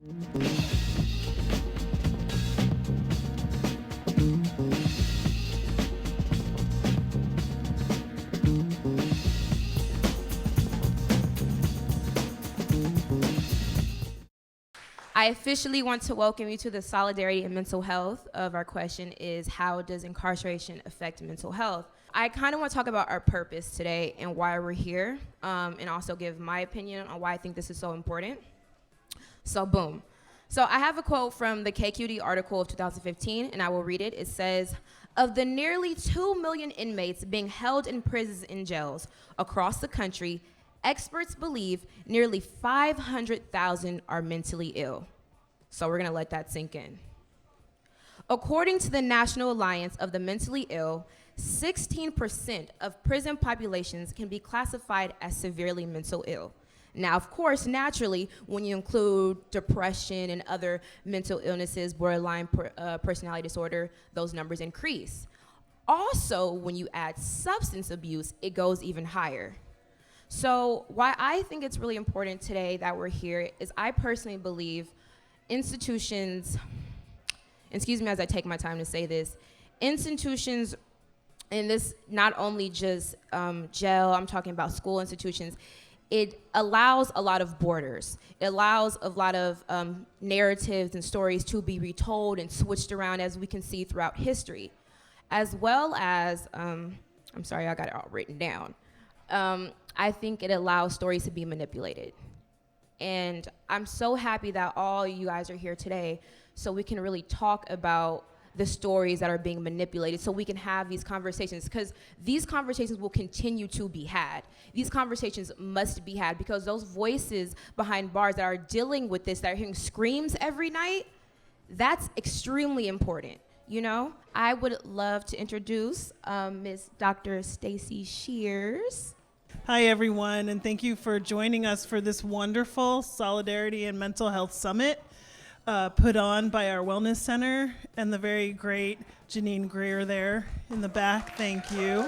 I officially want to welcome you to the solidarity and mental health of our question is, how does incarceration affect mental health? I kind of want to talk about our purpose today and why we're here, and also give my opinion on why I think this is so important. So boom. So I have a quote from the KQED article of 2015, and I will read it. It says, of the nearly 2 million inmates being held in prisons and jails across the country, experts believe nearly 500,000 are mentally ill. So we're gonna let that sink in. According to the National Alliance of the Mentally Ill, 16% of prison populations can be classified as severely mental ill. Now, of course, naturally, when you include depression and other mental illnesses, borderline personality disorder, those numbers increase. Also, when you add substance abuse, it goes even higher. So why I think it's really important today that we're here is I personally believe institutions, excuse me as I take my time to say this, institutions, and this not only just jail, I'm talking about school institutions, it allows a lot of borders. It allows a lot of narratives and stories to be retold and switched around, as we can see throughout history. As well as, I'm sorry, I got it all written down. I think it allows stories to be manipulated. And I'm so happy that all you guys are here today so we can really talk about the stories that are being manipulated, so we can have these conversations, because these conversations will continue to be had. These conversations must be had, because those voices behind bars that are dealing with this, that are hearing screams every night, that's extremely important. You know, I would love to introduce Ms. Dr. Stacy Shears. Hi, everyone, and thank you for joining us for this wonderful Solidarity and Mental Health Summit put on by our Wellness Center and the very great Janine Greer there in the back. Thank you.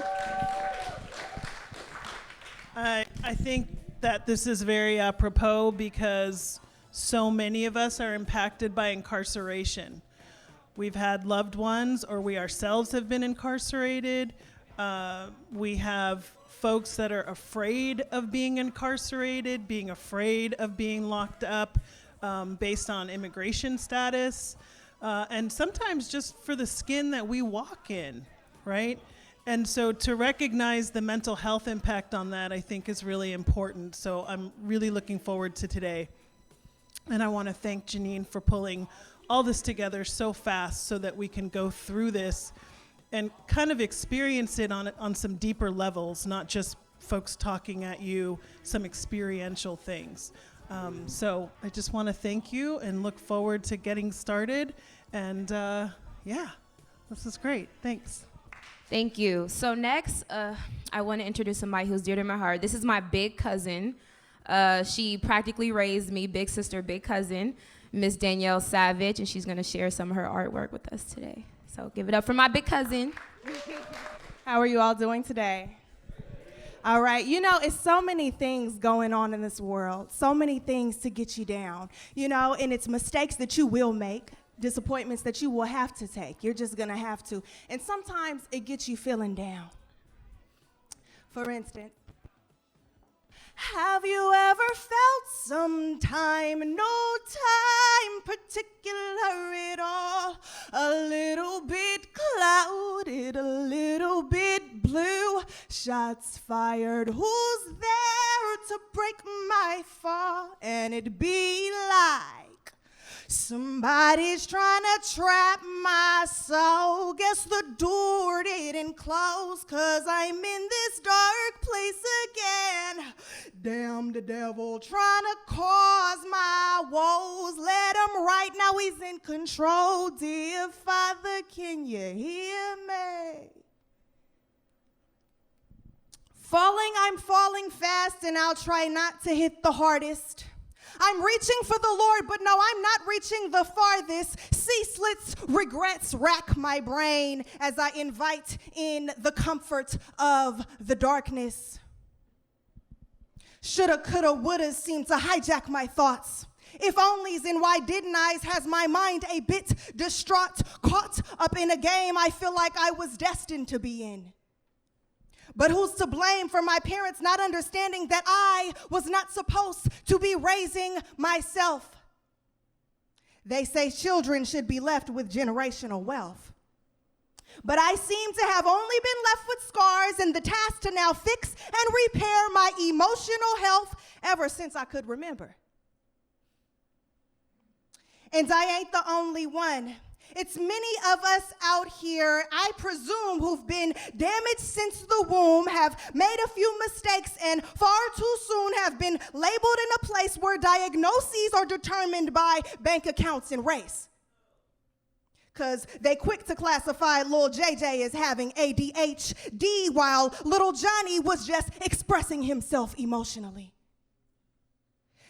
I think that this is very apropos because so many of us are impacted by incarceration. We've had loved ones, or we ourselves have been incarcerated. We have folks that are afraid of being incarcerated, being afraid of being locked up based on immigration status, and sometimes just for the skin that we walk in, right? And so to recognize the mental health impact on that, I think is really important. So I'm really looking forward to today. And I want to thank Janine for pulling all this together so fast so that we can go through this and kind of experience it on some deeper levels, not just folks talking at you, some experiential things. So I just want to thank you and look forward to getting started. And yeah, this is great. Thanks. Thank you. So next, I want to introduce somebody who's dear to my heart. This is my big cousin. She practically raised me, big sister, big cousin, Miss Danielle Savage, and she's going to share some of her artwork with us today. So give it up for my big cousin. How are you all doing today? All right, you know, it's so many things going on in this world, so many things to get you down, you know, and it's mistakes that you will make, disappointments that you will have to take. You're just gonna have to. And sometimes it gets you feeling down. For instance, have you ever felt sometime, no time particular at all, a little bit clouded, a little bit blue, shots fired, who's there to break my fall? And it'd be like somebody's trying to trap my soul. Guess the door didn't close, 'cause I'm in this dark place again. Damn the devil trying to cause my woes. Let him right now, he's in control. Dear Father, can you hear me? Falling, I'm falling fast, and I'll try not to hit the hardest. I'm reaching for the Lord, but no, I'm not reaching the farthest. Ceaseless regrets rack my brain as I invite in the comfort of the darkness. Shoulda, coulda, woulda seem to hijack my thoughts. If onlys and why didn't I's has my mind a bit distraught, caught up in a game I feel like I was destined to be in. But who's to blame for my parents not understanding that I was not supposed to be raising myself? They say children should be left with generational wealth. But I seem to have only been left with scars and the task to now fix and repair my emotional health ever since I could remember. And I ain't the only one. It's many of us out here, I presume, who've been damaged since the womb, have made a few mistakes, and far too soon have been labeled in a place where diagnoses are determined by bank accounts and race. Because they quick to classify Lil JJ as having ADHD while little Johnny was just expressing himself emotionally.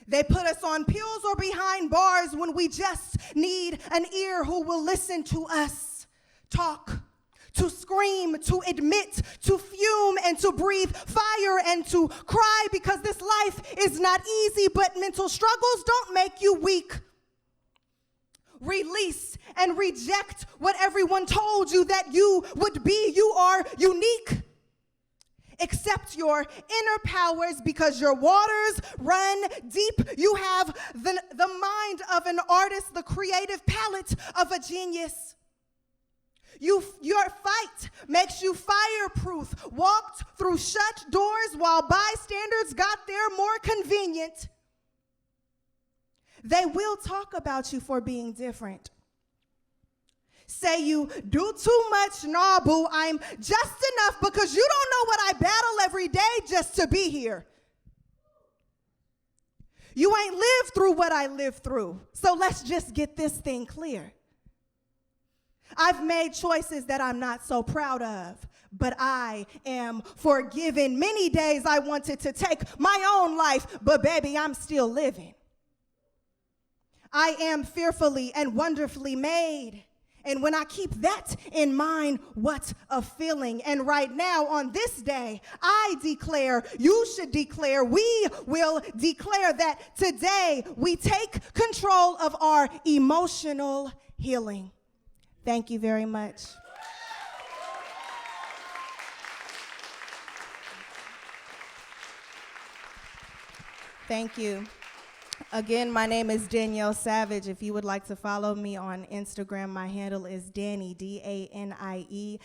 They put us on pills or behind bars when we just need an ear who will listen to us talk, to scream, to admit, to fume, and to breathe fire and to cry, because this life is not easy, but mental struggles don't make you weak. Release and reject what everyone told you that you would be. You are unique. Accept your inner powers because your waters run deep. You have the mind of an artist, the creative palette of a genius. Your fight makes you fireproof, walked through shut doors while bystanders got there more convenient. They will talk about you for being different. Say you do too much, nah, boo, I'm just enough, because you don't know what I battle every day just to be here. You ain't lived through what I lived through, so let's just get this thing clear. I've made choices that I'm not so proud of, but I am forgiven. Many days I wanted to take my own life, but baby, I'm still living. I am fearfully and wonderfully made. And when I keep that in mind, what a feeling. And right now on this day, I declare, you should declare, we will declare that today we take control of our emotional healing. Thank you very much. Thank you. Again, my name is Danielle Savage. If you would like to follow me on Instagram, my handle is Danie, DANIE,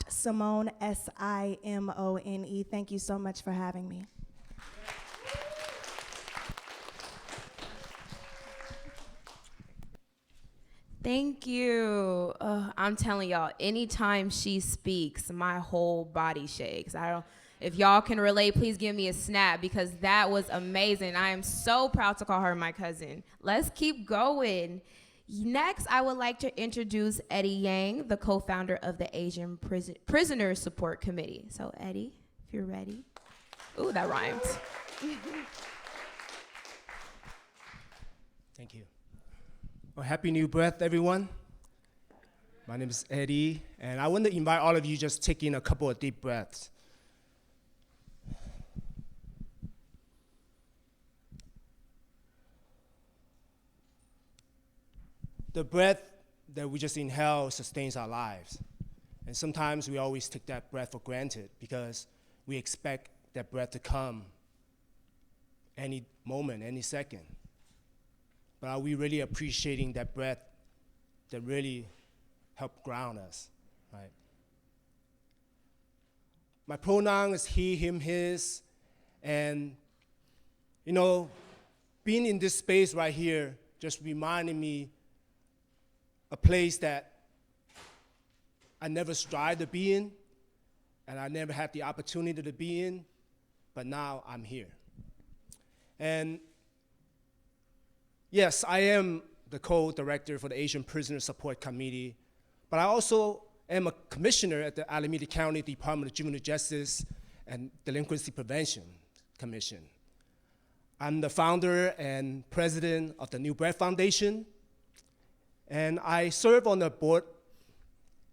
Simone, SIMONE. Thank you so much for having me. Thank you. I'm telling y'all, anytime she speaks, my whole body shakes. If y'all can relate, please give me a snap, because that was amazing. I am so proud to call her my cousin. Let's keep going. Next, I would like to introduce Eddie Yang, the co-founder of the Asian Prisoner Support Committee. So Eddie, if you're ready. Ooh, that rhymed. Thank you. Well, happy new breath, everyone. My name is Eddie, and I want to invite all of you just take in a couple of deep breaths. The breath that we just inhale sustains our lives. And sometimes we always take that breath for granted because we expect that breath to come any moment, any second. But are we really appreciating that breath that really helped ground us, right? My pronoun is he, him, his, and being in this space right here just reminded me a place that I never strived to be in, and I never had the opportunity to be in, but now I'm here. And yes, I am the co-director for the Asian Prisoner Support Committee, but I also am a commissioner at the Alameda County Department of Juvenile Justice and Delinquency Prevention Commission. I'm the founder and president of the New Bread Foundation, and I serve on the board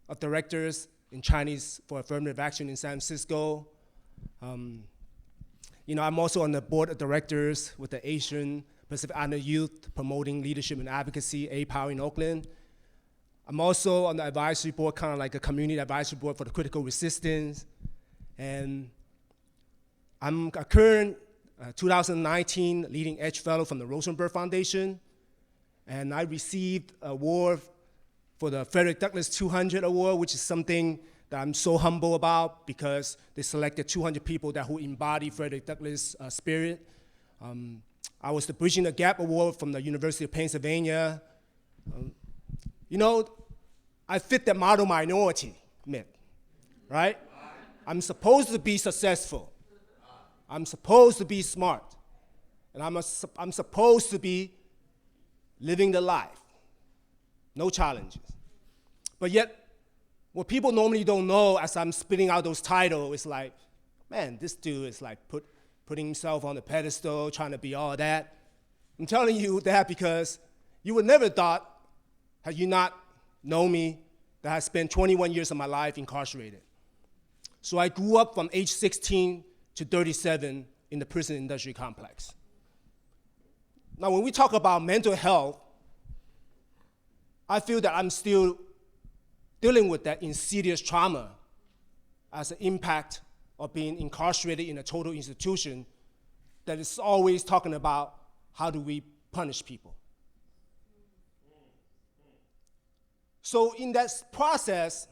of directors in Chinese for Affirmative Action in San Francisco. I'm also on the board of directors with the Asian Pacific Islander Youth Promoting Leadership and Advocacy, A-Power in Oakland. I'm also on the advisory board, kind of like a community advisory board for the critical resistance. And I'm a current 2019 Leading Edge Fellow from the Rosenberg Foundation. And I received an award for the Frederick Douglass 200 Award, which is something that I'm so humble about because they selected 200 people who embody Frederick Douglass' spirit. I was the Bridging the Gap Award from the University of Pennsylvania. I fit that model minority myth, right? I'm supposed to be successful. I'm supposed to be smart. And I'm supposed to be living the life. No challenges. But yet, what people normally don't know as I'm spitting out those titles is like, man, this dude is like putting himself on the pedestal, trying to be all that. I'm telling you that because you would never thought, had you not known me, that I spent 21 years of my life incarcerated. So I grew up from age 16 to 37 in the prison industry complex. Now, when we talk about mental health, I feel that I'm still dealing with that insidious trauma as an impact of being incarcerated in a total institution that is always talking about how do we punish people. So in that process,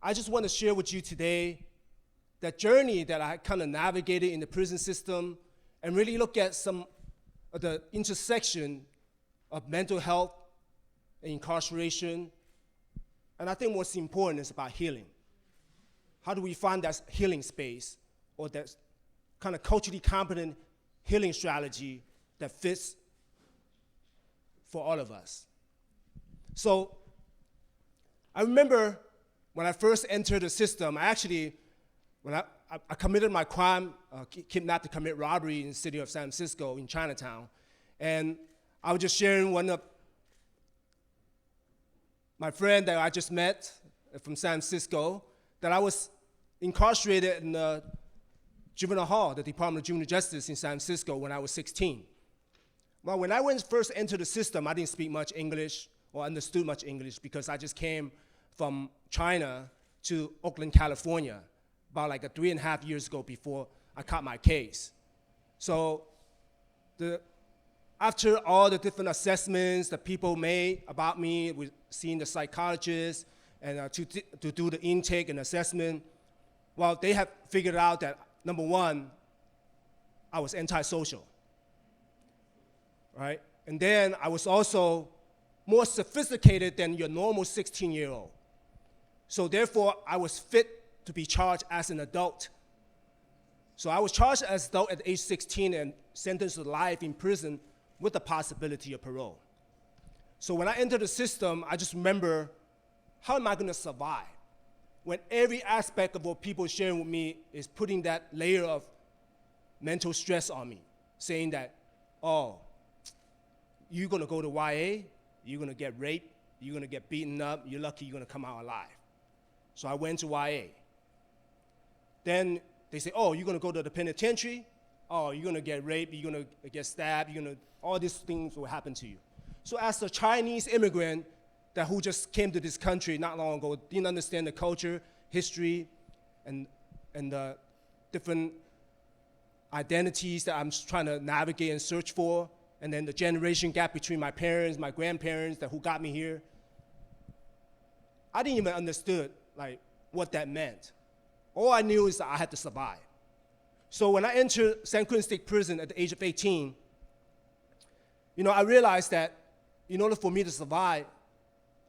I just want to share with you today that journey that I kind of navigated in the prison system and really look at some of the intersection of mental health and incarceration. And I think what's important is about healing. How do we find that healing space or that kind of culturally competent healing strategy that fits for all of us? So I remember when I first entered the system, when I committed my crime, kidnapped to commit robbery in the city of San Francisco in Chinatown. And I was just sharing one of my friend that I just met from San Francisco, that I was incarcerated in the juvenile hall, the Department of Juvenile Justice in San Francisco when I was 16. Well, when I first entered the system, I didn't speak much English or understood much English because I just came from China to Oakland, California, about like 3.5 years ago before I caught my case. So after all the different assessments that people made about me, with seeing the psychologist and to do the intake and assessment, well, they have figured out that, number one, I was antisocial, right? And then I was also more sophisticated than your normal 16-year-old. So therefore, I was fit to be charged as an adult. So I was charged as an adult at age 16 and sentenced to life in prison with the possibility of parole. So when I entered the system, I just remember, how am I going to survive when every aspect of what people are sharing with me is putting that layer of mental stress on me, saying that, oh, you're going to go to YA, you're going to get raped, you're going to get beaten up, you're lucky you're going to come out alive. So I went to YA. Then they say, oh, you're going to go to the penitentiary, oh, you're going to get raped, you're going to get stabbed, all these things will happen to you. So as a Chinese immigrant who just came to this country not long ago, didn't understand the culture, history, and the different identities that I'm trying to navigate and search for, and then the generation gap between my parents, my grandparents who got me here, I didn't even understood what that meant. All I knew is that I had to survive. So when I entered San Quentin State Prison at the age of 18, I realized that in order for me to survive,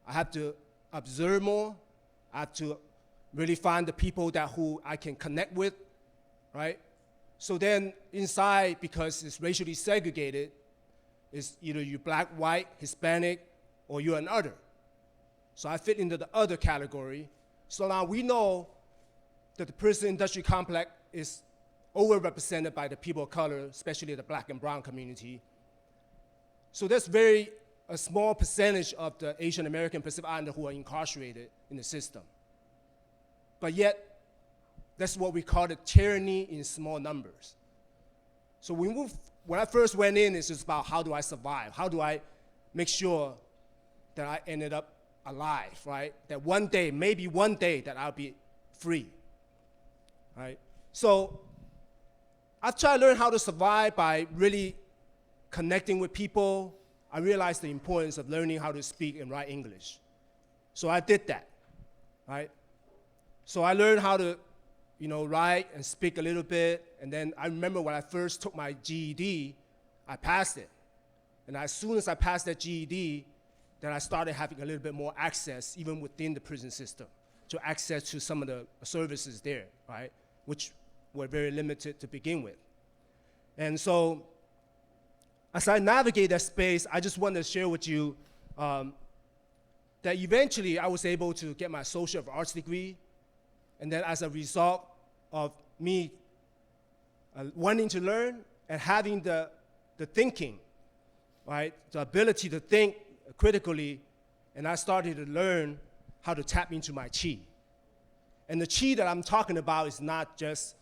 I have to observe more. I have to really find the people who I can connect with, right? So then inside, because it's racially segregated, it's either you're black, white, Hispanic, or you're an other. So I fit into the other category. So now we know that the prison industry complex is overrepresented by the people of color, especially the black and brown community. So there's a small percentage of the Asian American Pacific Islander who are incarcerated in the system. But yet, that's what we call the tyranny in small numbers. So we move when I first went in, it's just about how do I survive? How do I make sure that I ended up alive, right? That one day, maybe one day, that I'll be free, right? So I've tried to learn how to survive by really connecting with people. I realized the importance of learning how to speak and write English. So I did that, right? So I learned how to, write and speak a little bit. And then I remember when I first took my GED, I passed it. And as soon as I passed that GED, then I started having a little bit more access, even within the prison system, to access to some of the services there, right? Which were very limited to begin with. And so as I navigate that space, I just want to share with you that eventually I was able to get my Social Arts degree. And then as a result of me wanting to learn and having the thinking, right, the ability to think critically, and I started to learn how to tap into my chi. And the chi that I'm talking about is not just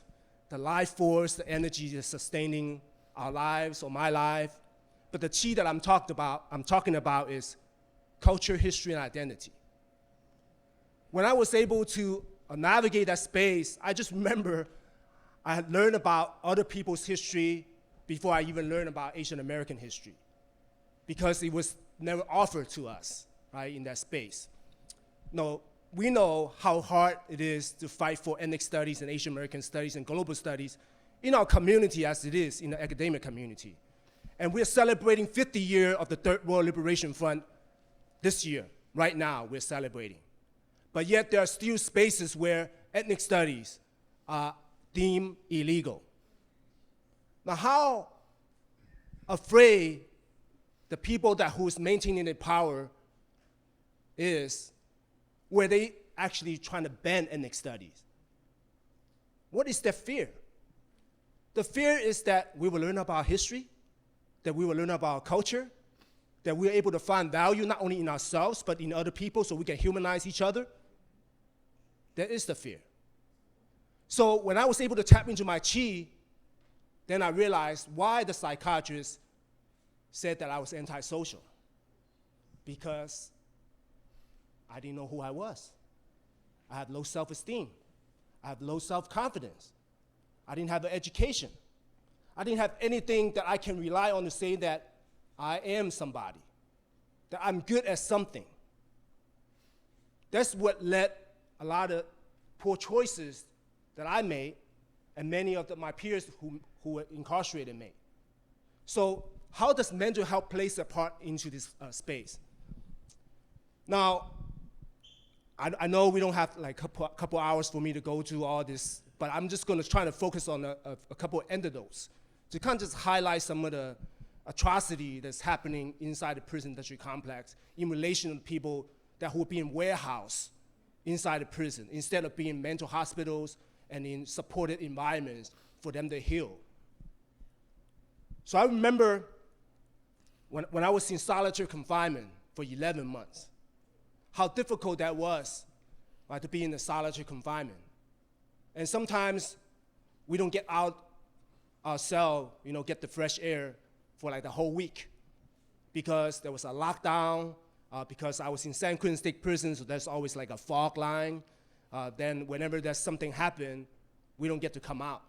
the life force, the energy that's sustaining our lives or my life, but the chi that I'm talking about is culture, history, and identity. When I was able to navigate that space, I just remember I had learned about other people's history before I even learned about Asian American history, because it was never offered to us, right, in that space. No, we know how hard it is to fight for ethnic studies and Asian American studies and global studies in our community as it is in the academic community. And we're celebrating 50 years of the Third World Liberation Front this year. Right now, we're celebrating. But yet there are still spaces where ethnic studies are deemed illegal. Now, how afraid the people who's maintaining the power is, were they actually trying to ban ethnic studies? What is their fear? The fear is that we will learn about history, that we will learn about our culture, that we're able to find value not only in ourselves, but in other people so we can humanize each other. That is the fear. So when I was able to tap into my chi, then I realized why the psychiatrist said that I was antisocial. Because I didn't know who I was. I had low self-esteem. I had low self-confidence. I didn't have an education. I didn't have anything that I can rely on to say that I am somebody, that I'm good at something. That's what led a lot of poor choices that I made and many of my peers who were incarcerated made. So how does mental health play a part into this space? Now, I know we don't have like a couple hours for me to go through all this, but I'm just going to try to focus on a couple of anecdotes to kind of just highlight some of the atrocity that's happening inside the prison district complex in relation to people that who are being warehoused inside the prison instead of being mental hospitals and in supported environments for them to heal. So I remember when I was in solitary confinement for 11 months, how difficult that was, right, to be in the solitary confinement. And sometimes we don't get out our cell, get the fresh air for like the whole week because there was a lockdown, because I was in San Quentin State Prison, so there's always like a fog line. Then whenever there's something happen, we don't get to come out.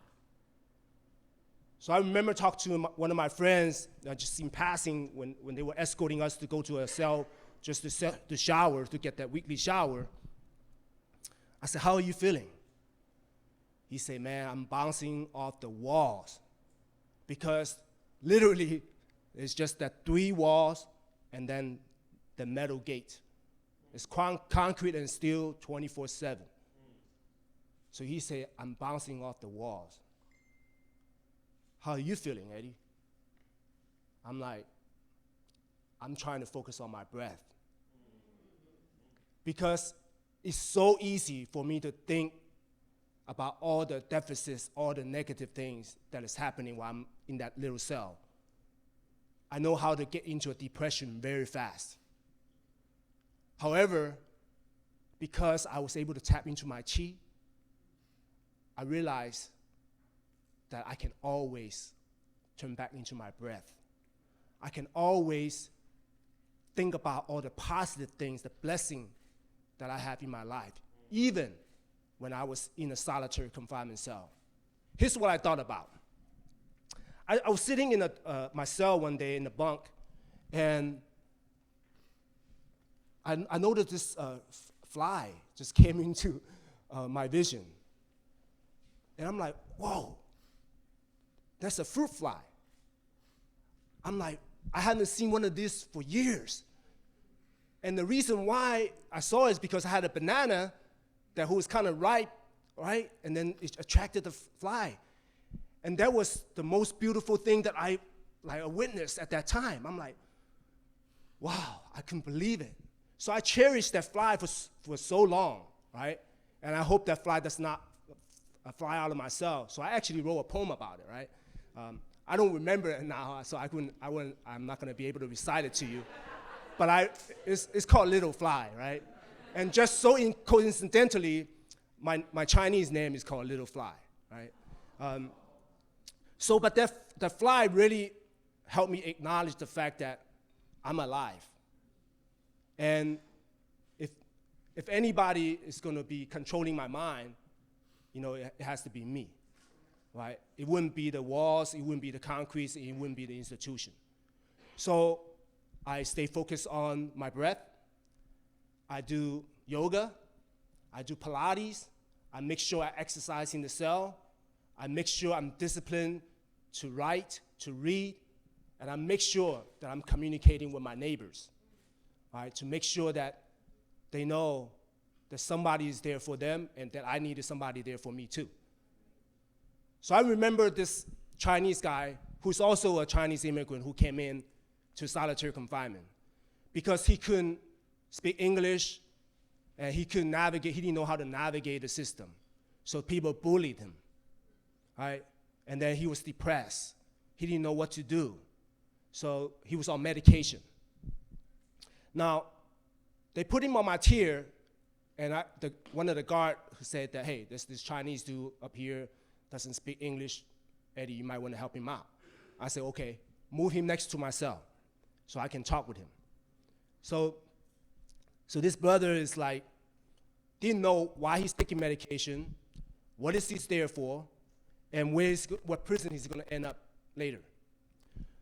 So I remember talking to one of my friends, just in passing, when they were escorting us to go to a cell just to shower, to get that weekly shower. I said, how are you feeling? He said, man, I'm bouncing off the walls. Because literally, it's just that 3 walls and then the metal gate. It's concrete and steel 24/7. So he said, I'm bouncing off the walls. How are you feeling, Eddie? I'm like, I'm trying to focus on my breath. Because it's so easy for me to think about all the deficits, all the negative things that is happening while I'm in that little cell. I know how to get into a depression very fast. However, because I was able to tap into my chi, I realized that I can always turn back into my breath. I can always think about all the positive things, the blessing that I have in my life, even when I was in a solitary confinement cell. Here's what I thought about. I was sitting in my cell one day in the bunk, and I noticed this fly just came into my vision. And I'm like, whoa, that's a fruit fly. I'm like, I haven't seen one of these for years. And the reason why I saw it is because I had a banana who was kind of ripe, right? And then it attracted the fly. And that was the most beautiful thing that I witnessed at that time. I'm like, wow, I couldn't believe it. So I cherished that fly for so long, right? And I hope that fly does not fly out of my cell. So I actually wrote a poem about it, right? I don't remember it now, so I'm not gonna be able to recite it to you. But it's called Little Fly, right? And just so coincidentally, my Chinese name is called Little Fly, right? But that fly really helped me acknowledge the fact that I'm alive. And if anybody is gonna be controlling my mind, it has to be me, right? It wouldn't be the walls, it wouldn't be the concrete, it wouldn't be the institution. So I stay focused on my breath. I do yoga. I do Pilates. I make sure I exercise in the cell. I make sure I'm disciplined to write, to read, and I make sure that I'm communicating with my neighbors, right? To make sure that they know that somebody is there for them and that I needed somebody there for me too. So I remember this Chinese guy who's also a Chinese immigrant who came in to solitary confinement because he couldn't speak English and he didn't know how to navigate the system. So people bullied him, right? And then he was depressed. He didn't know what to do. So he was on medication. Now, they put him on my tier, and one of the guards said that, hey, there's this Chinese dude up here, doesn't speak English. Eddie, you might want to help him out. I said, okay, move him next to my cell so I can talk with him. So this brother is like, didn't know why he's taking medication, what is he there for, and what prison he's going to end up later.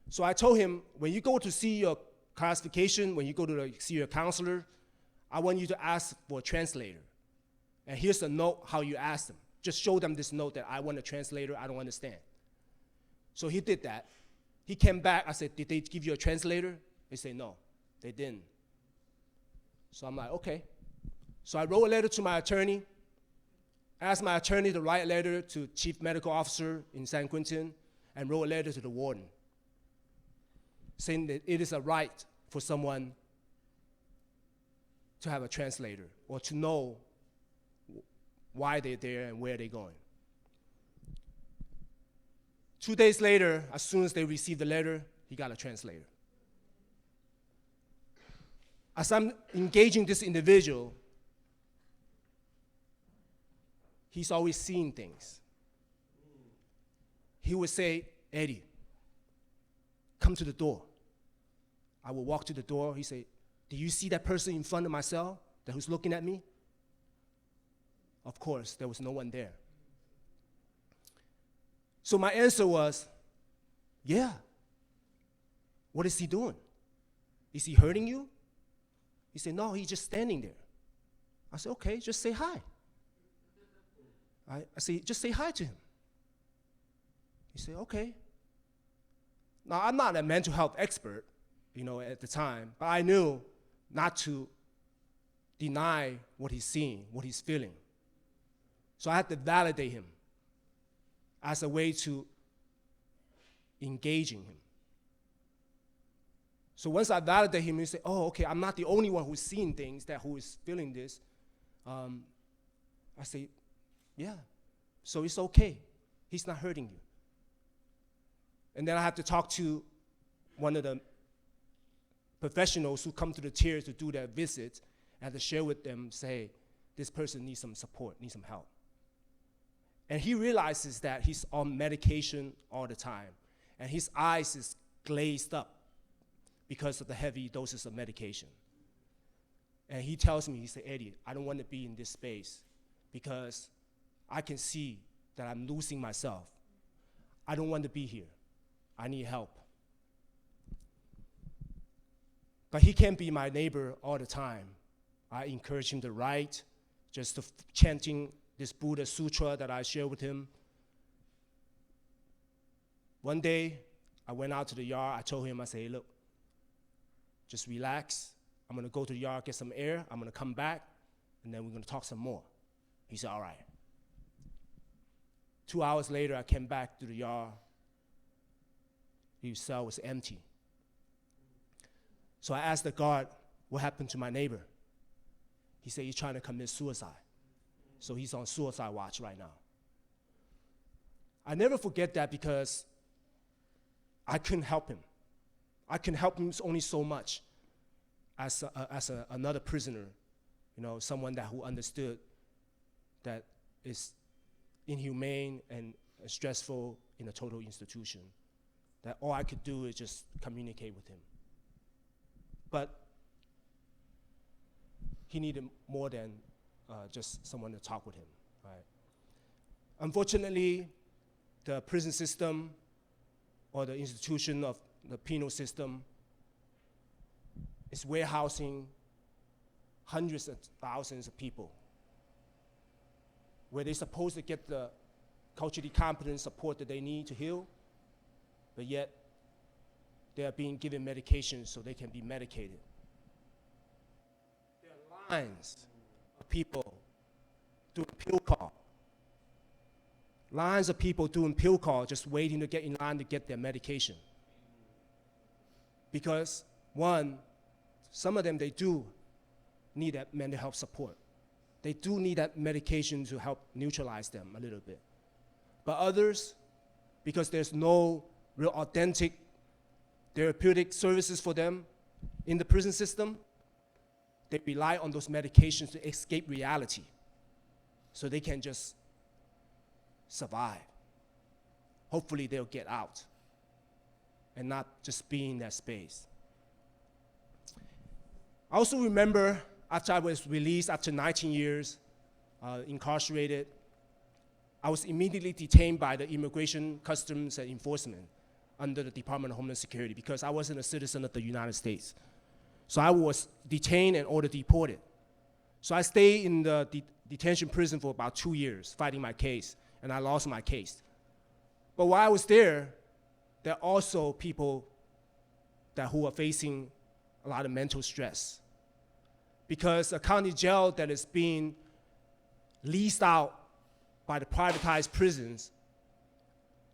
So I told him, when you go to see your classification, when you go to see your counselor, I want you to ask for a translator. And here's a note how you ask them. Just show them this note that I want a translator, I don't understand. So he did that. He came back, I said, did they give you a translator? They said, no, they didn't. So I'm like, okay. So I wrote a letter to my attorney, asked my attorney to write a letter to Chief Medical Officer in San Quentin, and wrote a letter to the warden, saying that it is a right for someone to have a translator or to know why they're there and where they're going. 2 days later, as soon as they received the letter, he got a translator. As I'm engaging this individual, he's always seeing things. He would say, Eddie, come to the door. I would walk to the door. He said, do you see that person in front of my cell who's looking at me? Of course, there was no one there. So my answer was, yeah. What is he doing? Is he hurting you? He said, no, he's just standing there. I said, okay, just say hi. I said, just say hi to him. He said, okay. Now, I'm not a mental health expert, at the time, but I knew not to deny what he's seeing, what he's feeling. So I had to validate him as a way to engaging him. So once I validate him, he said, oh, okay, I'm not the only one who's seeing things, who is feeling this. I say, yeah, so it's okay. He's not hurting you. And then I have to talk to one of the professionals who come to the tier to do their visit. I have to share with them, say, this person needs some support, needs some help. And he realizes that he's on medication all the time. and his eyes is glazed up because of the heavy doses of medication. And he tells me, he said, Eddie, I don't want to be in this space because I can see that I'm losing myself. I don't want to be here. I need help. But he can't be my neighbor all the time. I encourage him to write, just to chanting this Buddha Sutra that I share with him. One day, I went out to the yard. I told him, I said, hey, look, just relax. I'm going to go to the yard, get some air. I'm going to come back, and then we're going to talk some more. He said, all right. 2 hours later, I came back to the yard. His cell was empty. So I asked the guard, what happened to my neighbor? He said he's trying to commit suicide. So he's on suicide watch right now. I never forget that because I couldn't help him. I can help him only so much as another prisoner, someone who understood that it's inhumane and stressful in a total institution, that all I could do is just communicate with him. But he needed more than just someone to talk with him. Right? Unfortunately, the prison system or the institution of the penal system is warehousing hundreds of thousands of people where they're supposed to get the culturally competent support that they need to heal, but yet they are being given medications so they can be medicated. There are lines of people doing pill call. Lines of people doing pill call just waiting to get in line to get their medication. Because one, some of them, they do need that mental health support. They do need that medication to help neutralize them a little bit. But others, because there's no real authentic therapeutic services for them in the prison system, they rely on those medications to escape reality so they can just survive. Hopefully they'll get out and not just be in that space. I also remember after I was released after 19 years incarcerated, I was immediately detained by the Immigration, Customs, and Enforcement under the Department of Homeland Security because I wasn't a citizen of the United States. So I was detained and ordered deported. So I stayed in the detention prison for about 2 years fighting my case, and I lost my case. But while I was there are also people who are facing a lot of mental stress because a county jail that is being leased out by the privatized prisons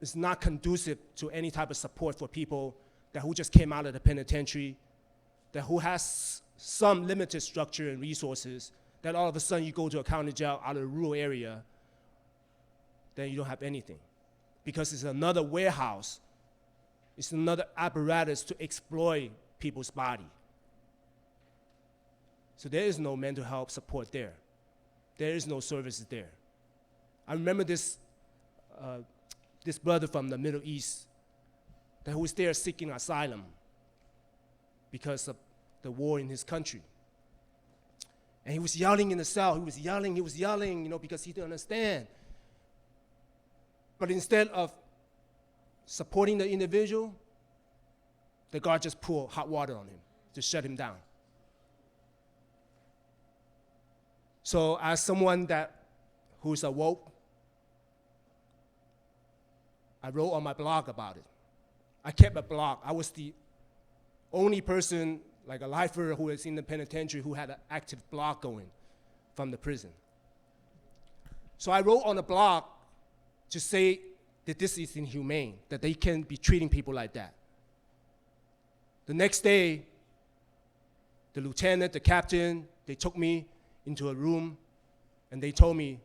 is not conducive to any type of support for people who just came out of the penitentiary, who has some limited structure and resources, that all of a sudden you go to a county jail out of a rural area, then you don't have anything. Because it's another warehouse, it's another apparatus to exploit people's body. So there is no mental health support there. There is no services there. I remember this brother from the Middle East who was there seeking asylum because of the war in his country. And he was yelling in the cell. He was yelling, because he didn't understand. But instead of supporting the individual, the guard just poured hot water on him to shut him down. So as someone who's awoke, I wrote on my blog about it. I kept a blog. I was the only person, like a lifer who was in the penitentiary, who had an active blog going from the prison. So I wrote on the blog to say that this is inhumane, that they can't be treating people like that. The next day, the lieutenant, the captain, they took me into a room and they told me,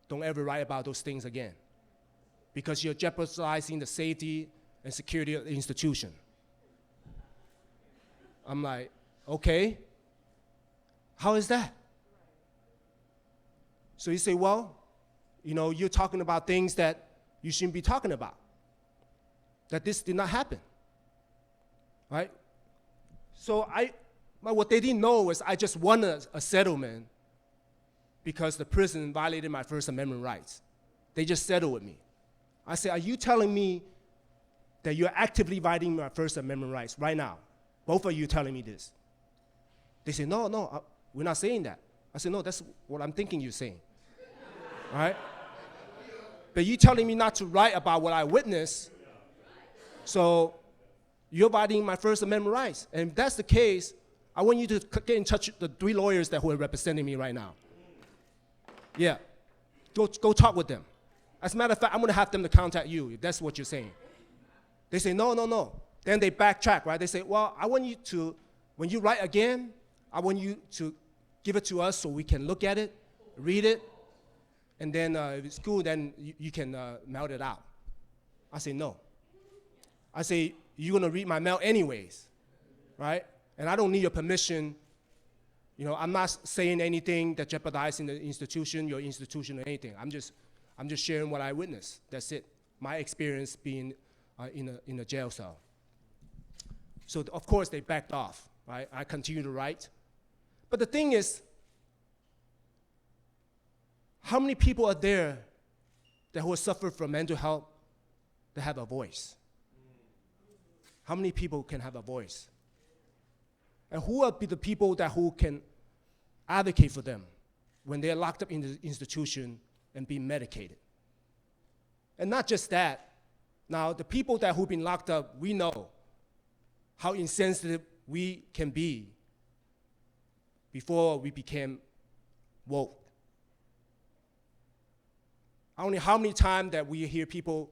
don't ever write about those things again because you're jeopardizing the safety and security of the institution. I'm like, okay, how is that? So he said, well, you're talking about things that you shouldn't be talking about. that this did not happen, right? So what they didn't know was I just won a settlement because the prison violated my First Amendment rights. They just settled with me. I said, are you telling me that you're actively violating my First Amendment rights right now? Both of you telling me this. They said, no, we're not saying that. I said, no, that's what I'm thinking you're saying, right? But you telling me not to write about what I witnessed, so you're violating my First Amendment rights. And if that's the case, I want you to get in touch with the 3 lawyers who are representing me right now. Yeah, go talk with them. As a matter of fact, I'm gonna have them to contact you if that's what you're saying. They say, no. Then they backtrack, right? They say, well, I want you to, when you write again, I want you to give it to us so we can look at it, read it, and then if it's cool, then you can mail it out. I say, no. I say, you're gonna read my mail anyways, right? And I don't need your permission. You know, I'm not saying anything that jeopardizing the institution, your institution, or anything. I'm just sharing what I witnessed. That's it. My experience being in a jail cell. So of course they backed off, right? I continue to write. But the thing is, how many people are there that who suffer from mental health that have a voice? How many people can have a voice? And who are the people who can advocate for them when they're locked up in the institution and being medicated? And not just that. Now, the people who've been locked up, we know how insensitive we can be before we became woke. I don't know how many times that we hear people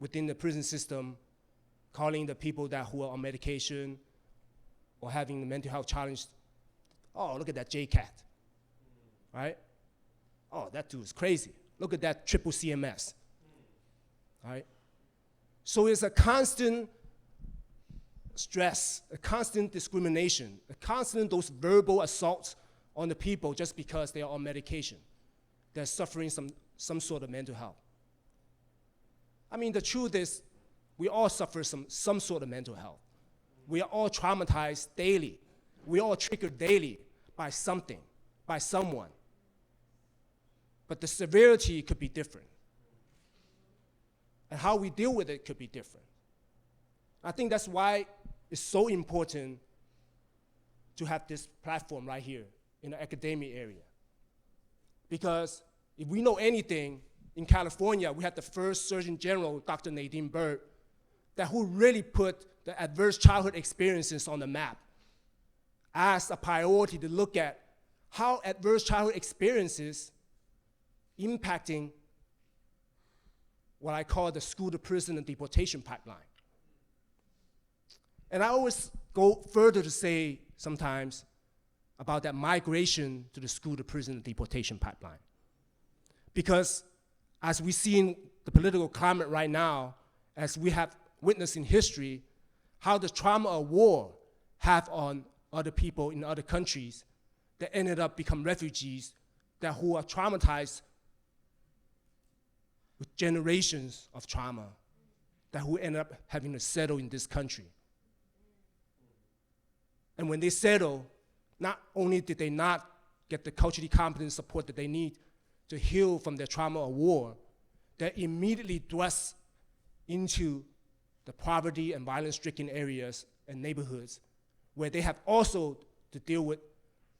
within the prison system calling the people who are on medication or having a mental health challenge, oh, look at that J-Cat, right? Oh, that dude is crazy. Look at that triple CMS, right? So it's a constant stress, a constant discrimination, a constant those verbal assaults on the people just because they are on medication. They're suffering some sort of mental health. I mean, the truth is, we all suffer some sort of mental health. We are all traumatized daily. We are all triggered daily by something, by someone. But the severity could be different. And how we deal with it could be different. I think that's why it's so important to have this platform right here in the academic area. Because if we know anything, in California, we had the first Surgeon General, Dr. Nadine Bird, who really put the adverse childhood experiences on the map as a priority to look at how adverse childhood experiences impacting what I call the school to prison and deportation pipeline. And I always go further to say sometimes about that migration to the school to prison and deportation pipeline. Because as we see in the political climate right now, as we have witnessed in history, how the trauma of war have on other people in other countries that ended up become refugees who are traumatized with generations of trauma who end up having to settle in this country. And when they settle, not only did they not get the culturally competent support that they need to heal from their trauma of war, they're immediately thrust into the poverty and violence-stricken areas and neighborhoods where they have also to deal with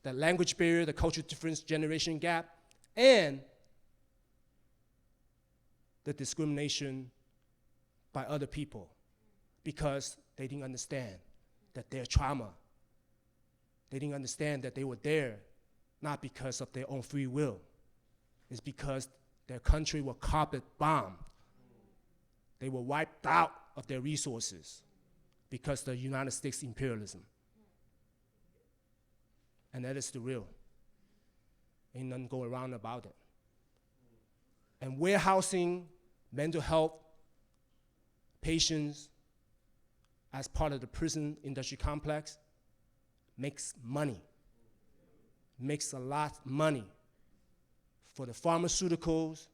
the language barrier, the cultural difference, generation gap, and the discrimination by other people because they didn't understand that their trauma, they didn't understand that they were there not because of their own free will. It's because their country was carpet bombed. They were wiped out of their resources because of the United States imperialism. And that is the real. Ain't nothing go around about it. And warehousing mental health patients as part of the prison industry complex makes money, makes a lot of money for the pharmaceuticals,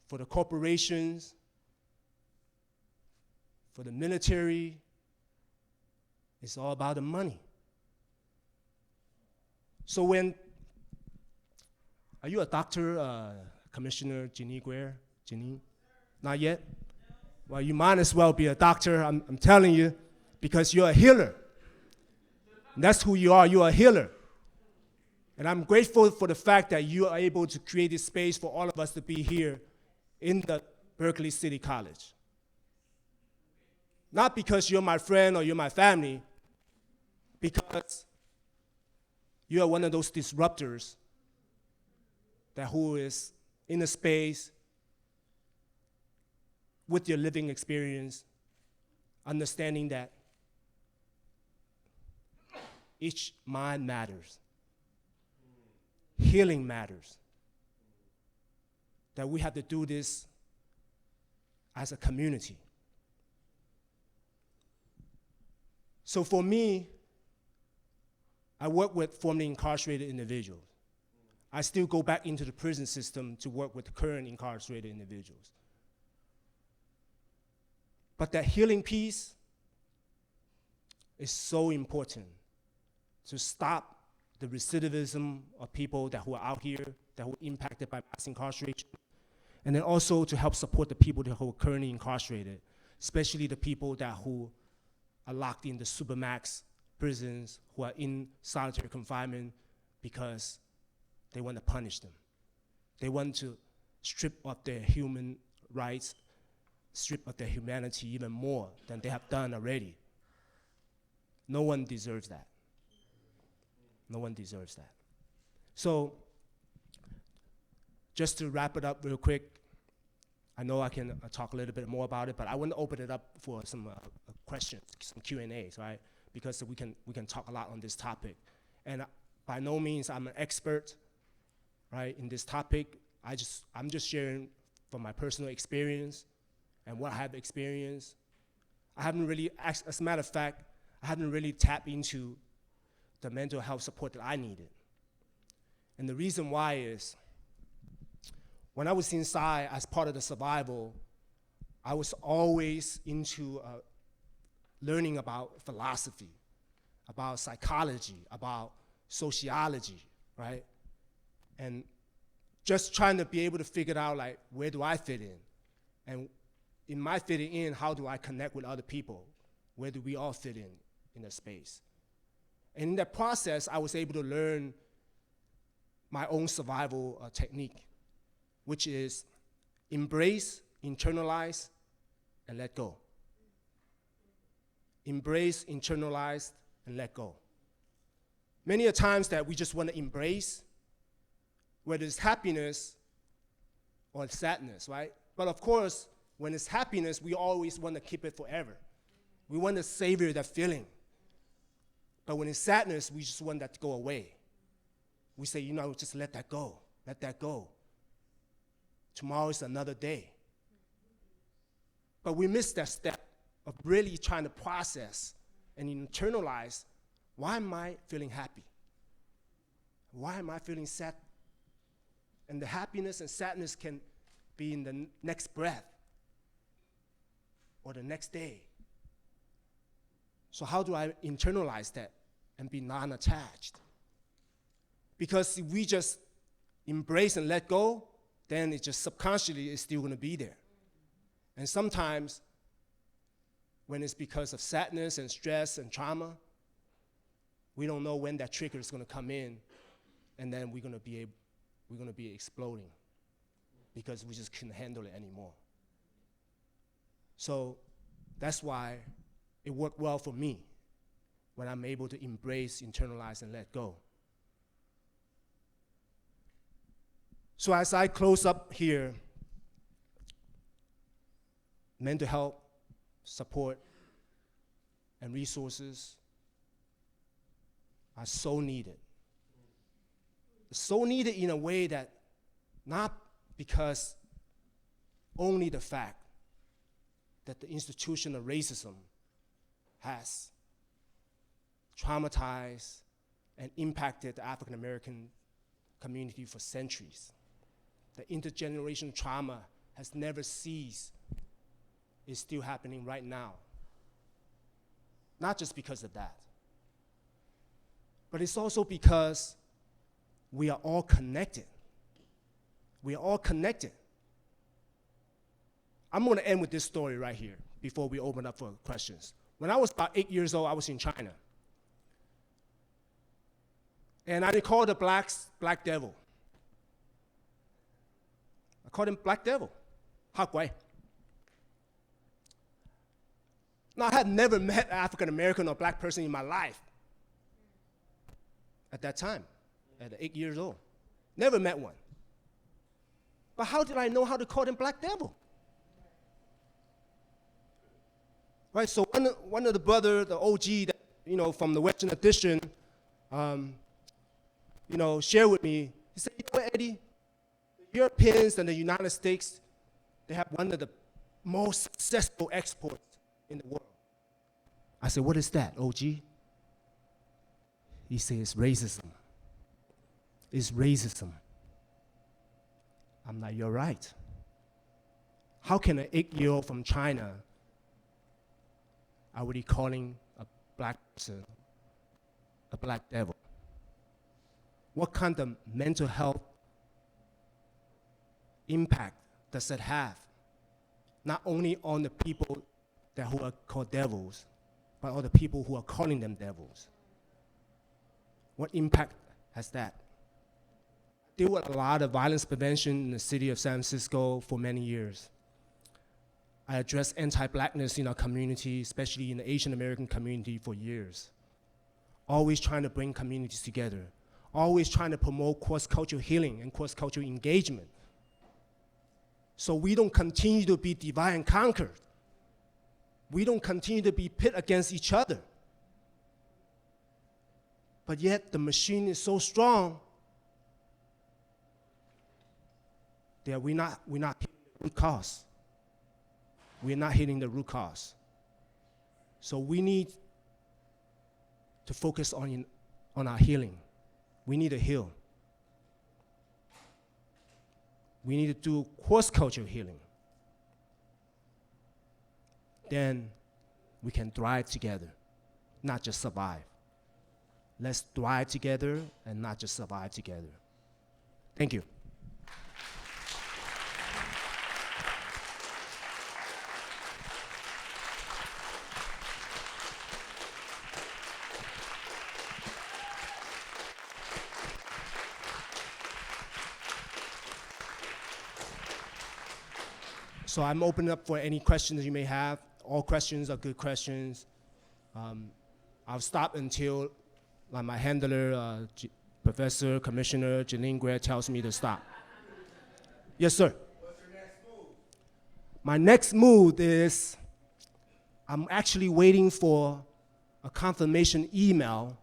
for the corporations, for the military, it's all about the money. So are you a doctor, Commissioner Ginny Guare? Ginny? Not yet? Well, you might as well be a doctor, I'm telling you, because you're a healer. And that's who you are, you're a healer. And I'm grateful for the fact that you are able to create this space for all of us to be here in the Berkeley City College. Not because you're my friend or you're my family, because you are one of those disruptors who is in a space with your living experience, understanding that each mind matters. Healing matters. That we have to do this as a community. So for me, I work with formerly incarcerated individuals. I still go back into the prison system to work with current incarcerated individuals. But that healing piece is so important to stop the recidivism of people who are out here, that were impacted by mass incarceration, and then also to help support the people who are currently incarcerated, especially the people who are locked in the supermax prisons, who are in solitary confinement because they want to punish them. They want to strip of their human rights, strip of their humanity even more than they have done already. No one deserves that. No one deserves that. So, just to wrap it up real quick, I know I can talk a little bit more about it, but I want to open it up for some questions, some Q&As, right? Because we can talk a lot on this topic. And by no means I'm an expert, right, in this topic. I'm just sharing from my personal experience and what I have experienced. I haven't really, as a matter of fact, I haven't really tapped into the mental health support that I needed. And the reason why is, when I was inside as part of the survival, I was always into learning about philosophy, about psychology, about sociology, right? And just trying to be able to figure out, like, where do I fit in? And in my fitting in, how do I connect with other people? Where do we all fit in a space? And in that process, I was able to learn my own survival technique, which is embrace, internalize, and let go. Embrace, internalize, and let go. Many a times that we just want to embrace, whether it's happiness or sadness, right? But of course, when it's happiness, we always want to keep it forever. We want to savor that feeling. But when it's sadness, we just want that to go away. We say, just let that go. Let that go. Tomorrow is another day. But we miss that step of really trying to process and internalize, why am I feeling happy? Why am I feeling sad? And the happiness and sadness can be in the next breath or the next day. So how do I internalize that and be non-attached? Because if we just embrace and let go, then it just subconsciously is still going to be there. And sometimes, when it's because of sadness and stress and trauma, we don't know when that trigger is going to come in, and then we're going to be exploding because we just can't handle it anymore. So that's why it worked well for me when I'm able to embrace, internalize, and let go. So as I close up here, mental health support and resources are so needed. So needed in a way that not because only the fact that the institution of racism has traumatized and impacted the African American community for centuries. The intergenerational trauma has never ceased. It's still happening right now not just because of that, but it's also because we are all connected. We are all connected. I'm going to end with this story right here before we open up for questions. When I was about 8 years old, I was in China. And I called the blacks Black Devil. I called him Black Devil. Ha Guai. Now, I had never met an African American or black person in my life at that time, at 8 years old. Never met one. But how did I know how to call him Black Devil? Right, so one of the brother, the OG, that, from the Western Addition, shared with me. He said, Eddie, the Europeans and the United States, they have one of the most successful exports in the world. I said, what is that, OG? He said, it's racism. It's racism. I'm like, you're right. How can an 8-year-old from China already calling a black person a black devil? What kind of mental health impact does it have? Not only on the people who are called devils, but on the people who are calling them devils. What impact has that? I deal with a lot of violence prevention in the city of San Francisco for many years. I address anti-blackness in our community, especially in the Asian American community, for years. Always trying to bring communities together. Always trying to promote cross-cultural healing and cross-cultural engagement. So we don't continue to be divide and conquered. We don't continue to be pit against each other. But yet the machine is so strong that we're not hitting the root cause. We're not hitting the root cause. So we need to focus on our healing. We need to heal. We need to do cross-cultural healing. Then we can thrive together, not just survive. Let's thrive together and not just survive together. Thank you. So I'm opening up for any questions you may have. All questions are good questions. I'll stop until my handler, Professor, Commissioner Janine Gray tells me to stop. Yes, sir. What's your next move? My next move is I'm actually waiting for a confirmation email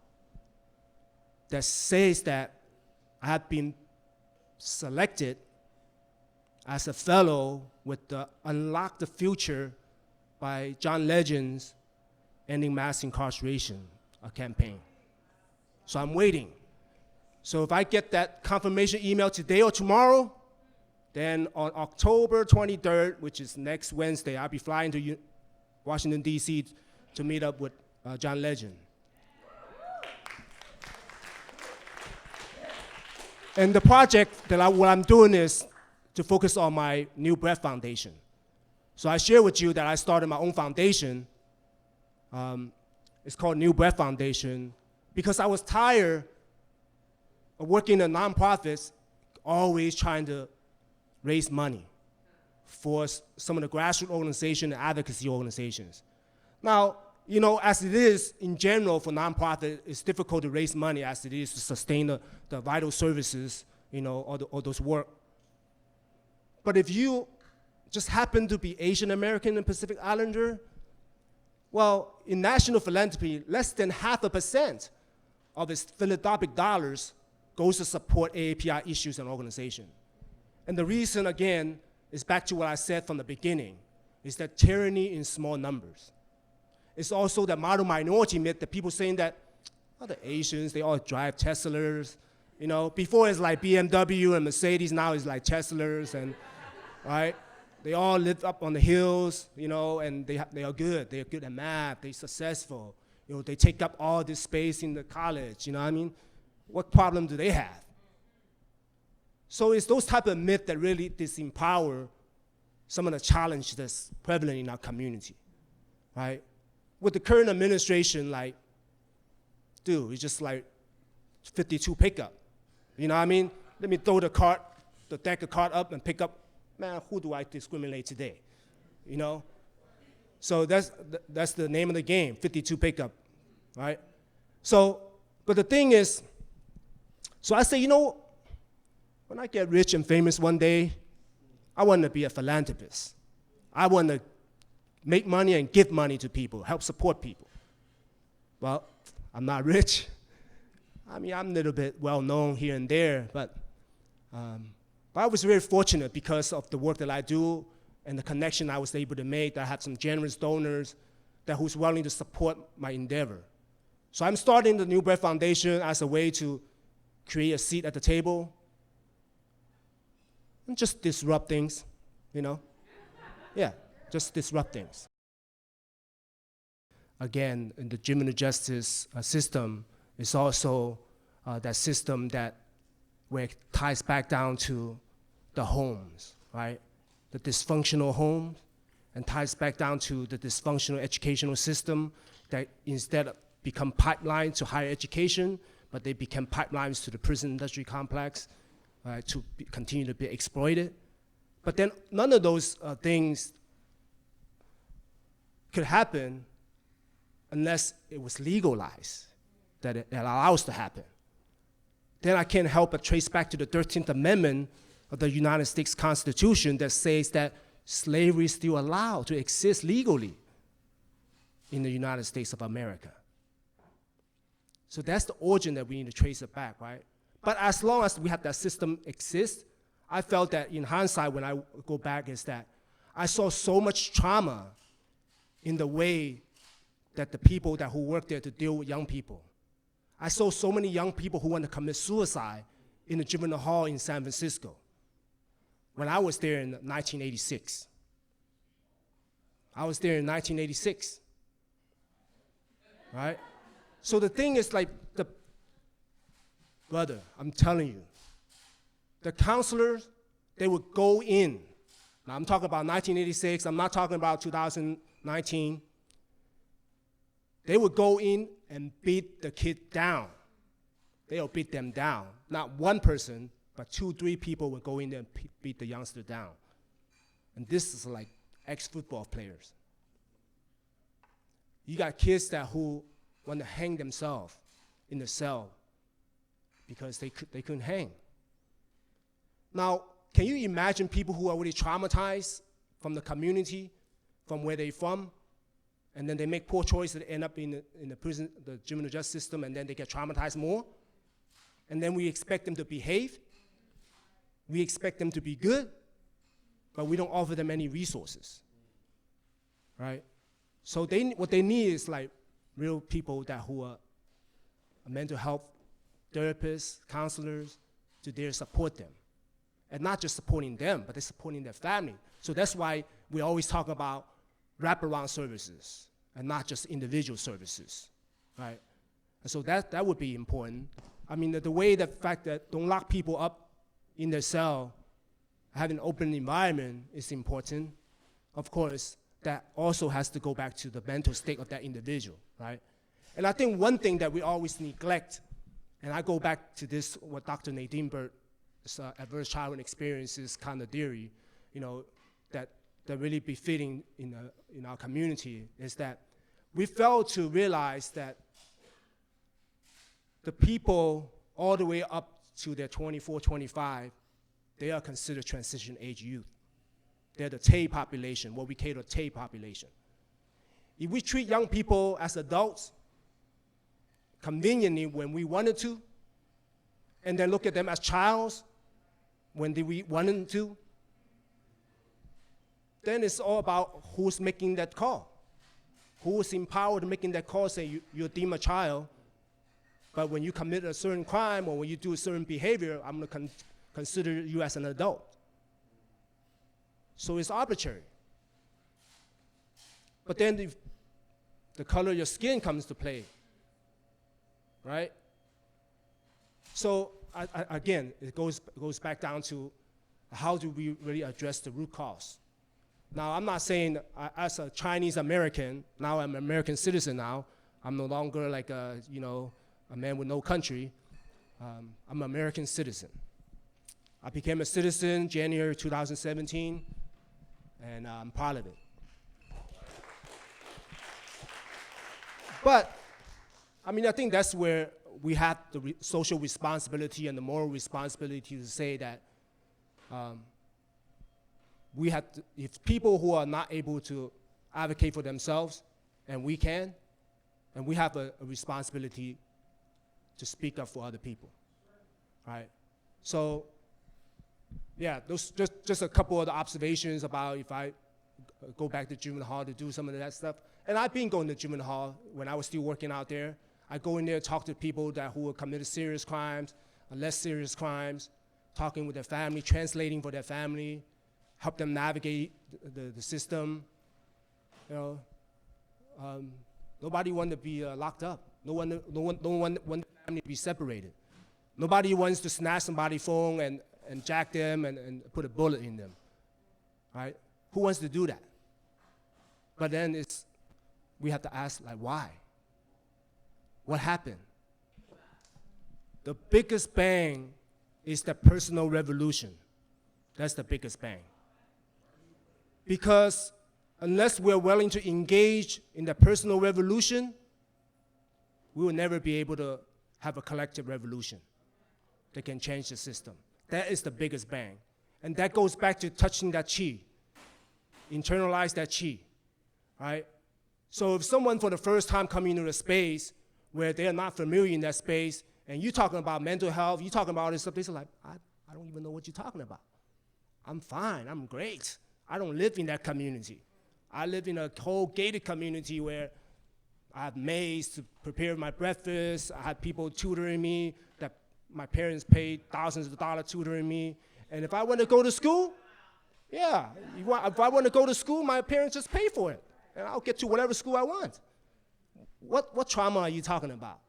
that says that I have been selected as a fellow with the Unlock the Future by John Legend's Ending Mass Incarceration campaign. So I'm waiting. So if I get that confirmation email today or tomorrow, then on October 23rd, which is next Wednesday, I'll be flying to Washington, D.C. to meet up with John Legend. And the project what I'm doing is to focus on my New Breath Foundation. So I share with you that I started my own foundation. It's called New Breath Foundation because I was tired of working in nonprofits, always trying to raise money for some of the grassroots organizations and advocacy organizations. Now, as it is in general for nonprofit, it's difficult to raise money as it is to sustain the vital services, all those work. But if you just happen to be Asian American and Pacific Islander, well, in national philanthropy, less than 0.5% of its philanthropic dollars goes to support AAPI issues and organizations. And the reason, again, is back to what I said from the beginning, is that tyranny in small numbers. It's also the model minority myth that people saying that, the Asians, they all drive Teslas. Before it's like BMW and Mercedes, now it's like Teslas and, right? They all live up on the hills, and they are good. They are good at math. They're successful. They take up all this space in the college, What problem do they have? So it's those type of myths that really disempower some of the challenge that's prevalent in our community, right? With the current administration, it's just 52 pickup. You know what I mean? Let me throw the deck of card up and pick up, man, who do I discriminate today? So that's the name of the game, 52 pickup, right? So, but the thing is, so I say, when I get rich and famous one day, I want to be a philanthropist. I want to make money and give money to people, help support people. Well, I'm not rich. I'm a little bit well-known here and there, but I was very fortunate because of the work that I do and the connection I was able to make, that I had some generous donors who's willing to support my endeavor. So I'm starting the New Bread Foundation as a way to create a seat at the table and just disrupt things, Yeah, just disrupt things. Again, in the juvenile justice system, it's also that system where it ties back down to the homes, right? The dysfunctional homes, and ties back down to the dysfunctional educational system that instead of become pipelines to higher education, but they become pipelines to the prison industry complex to continue to be exploited. But then none of those things could happen unless it was legalized, that it allows to happen. Then I can't help but trace back to the 13th Amendment of the United States Constitution that says that slavery is still allowed to exist legally in the United States of America. So that's the origin that we need to trace it back, right? But as long as we have that system exist, I felt that in hindsight, when I go back, is that I saw so much trauma in the way that the people who work there to deal with young people. I saw so many young people who want to commit suicide in the juvenile hall in San Francisco when I was there in 1986. I was there in 1986, right? So the thing is brother, I'm telling you, the counselors, they would go in. Now I'm talking about 1986, I'm not talking about 2019. They would go in and beat the kid down. They'll beat them down. Not one person, but 2-3 people would go in there and beat the youngster down. And this is like ex-football players. You got kids who want to hang themselves in the cell because they couldn't hang. Now, can you imagine people who are already traumatized from the community, from where they're from, and then they make poor choices that end up in the prison, the juvenile justice system, and then they get traumatized more? And then we expect them to behave. We expect them to be good, but we don't offer them any resources, right? So what they need is real people who are mental health therapists, counselors, to dare support them. And not just supporting them, but they're supporting their family. So that's why we always talk about wraparound services and not just individual services, right? And so that would be important. I mean, the fact that don't lock people up in their cell, having an open environment is important. Of course, that also has to go back to the mental state of that individual, right? And I think one thing that we always neglect, and I go back to this, what Dr. Nadine Burt's adverse childhood experiences kind of theory, that really befitting in our community, is that we fail to realize that the people all the way up to their 24, 25, they are considered transition age youth. They're the TAY population, what we call the TAY population. If we treat young people as adults conveniently when we wanted to, and then look at them as childs when we wanted to, then it's all about who's making that call. Who's empowered making that call, say you're deemed a child, but when you commit a certain crime or when you do a certain behavior, I'm going to consider you as an adult. So it's arbitrary. But then the color of your skin comes to play, right? So again, it goes back down to how do we really address the root cause? Now, I'm not saying as a Chinese American, now I'm an American citizen now, I'm no longer like a man with no country. I'm an American citizen. I became a citizen January 2017, and I'm proud of it. But, I mean, I think that's where we have the social responsibility and the moral responsibility to say that we have to, if people who are not able to advocate for themselves, and we can, and we have a responsibility to speak up for other people, right? So, yeah, those just a couple of the observations about if I go back to juvenile hall to do some of that stuff. And I've been going to juvenile hall when I was still working out there. I go in there, talk to people who have committed serious crimes, less serious crimes, talking with their family, translating for their family, help them navigate the system. Nobody wants to be locked up. No one wants the family to be separated. Nobody wants to snatch somebody's phone and jack them and put a bullet in them, right? Who wants to do that? But then we have to ask, like, why? What happened? The biggest bang is the personal revolution. That's the biggest bang. Because unless we're willing to engage in the personal revolution, we will never be able to have a collective revolution that can change the system. That is the biggest bang. And that goes back to touching that chi, internalize that chi, right? So if someone for the first time coming into a space where they're not familiar in that space, and you're talking about mental health, you're talking about all this stuff, they're like, I don't even know what you're talking about. I'm fine, I'm great. I don't live in that community. I live in a whole gated community where I have maids to prepare my breakfast, I have people tutoring me, that my parents paid thousands of dollars tutoring me, and if I want to go to school, yeah, if I want to go to school, my parents just pay for it, and I'll get to whatever school I want. What trauma are you talking about?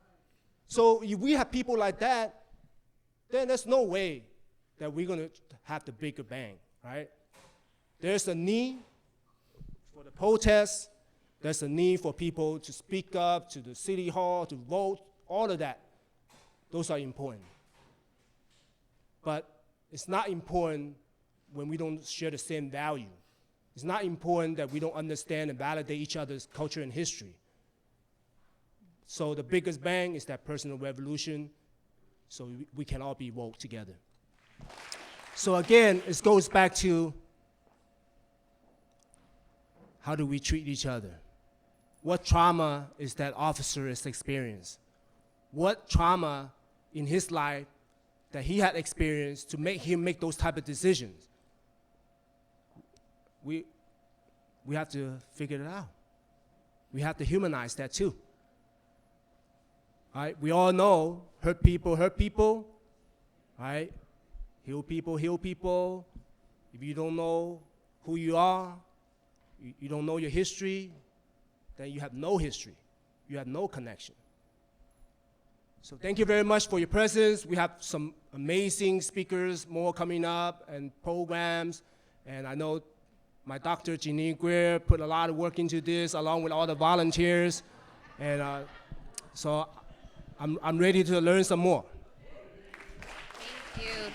So if we have people like that, then there's no way that we're going to have the bigger bang, right? There's a need for the protests. There's a need for people to speak up, to the city hall, to vote, all of that. Those are important. But it's not important when we don't share the same value. It's not important that we don't understand and validate each other's culture and history. So the biggest bang is that personal revolution, so we can all be woke together. So again, it goes back to how do we treat each other? What trauma is that officer has experienced? What trauma in his life that he had experienced to make him make those type of decisions? We have to figure it out. We have to humanize that too. Right? We all know hurt people, right? Heal people. If you don't know who you are, you don't know your history, then you have no history. You have no connection. So thank you very much for your presence. We have some amazing speakers, more coming up, and programs. And I know my doctor, Jeanine Greer, put a lot of work into this, along with all the volunteers. And so I'm ready to learn some more.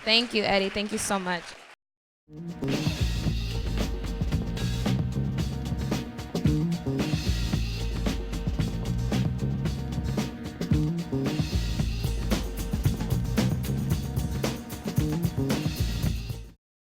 Thank you, Eddie. Thank you so much.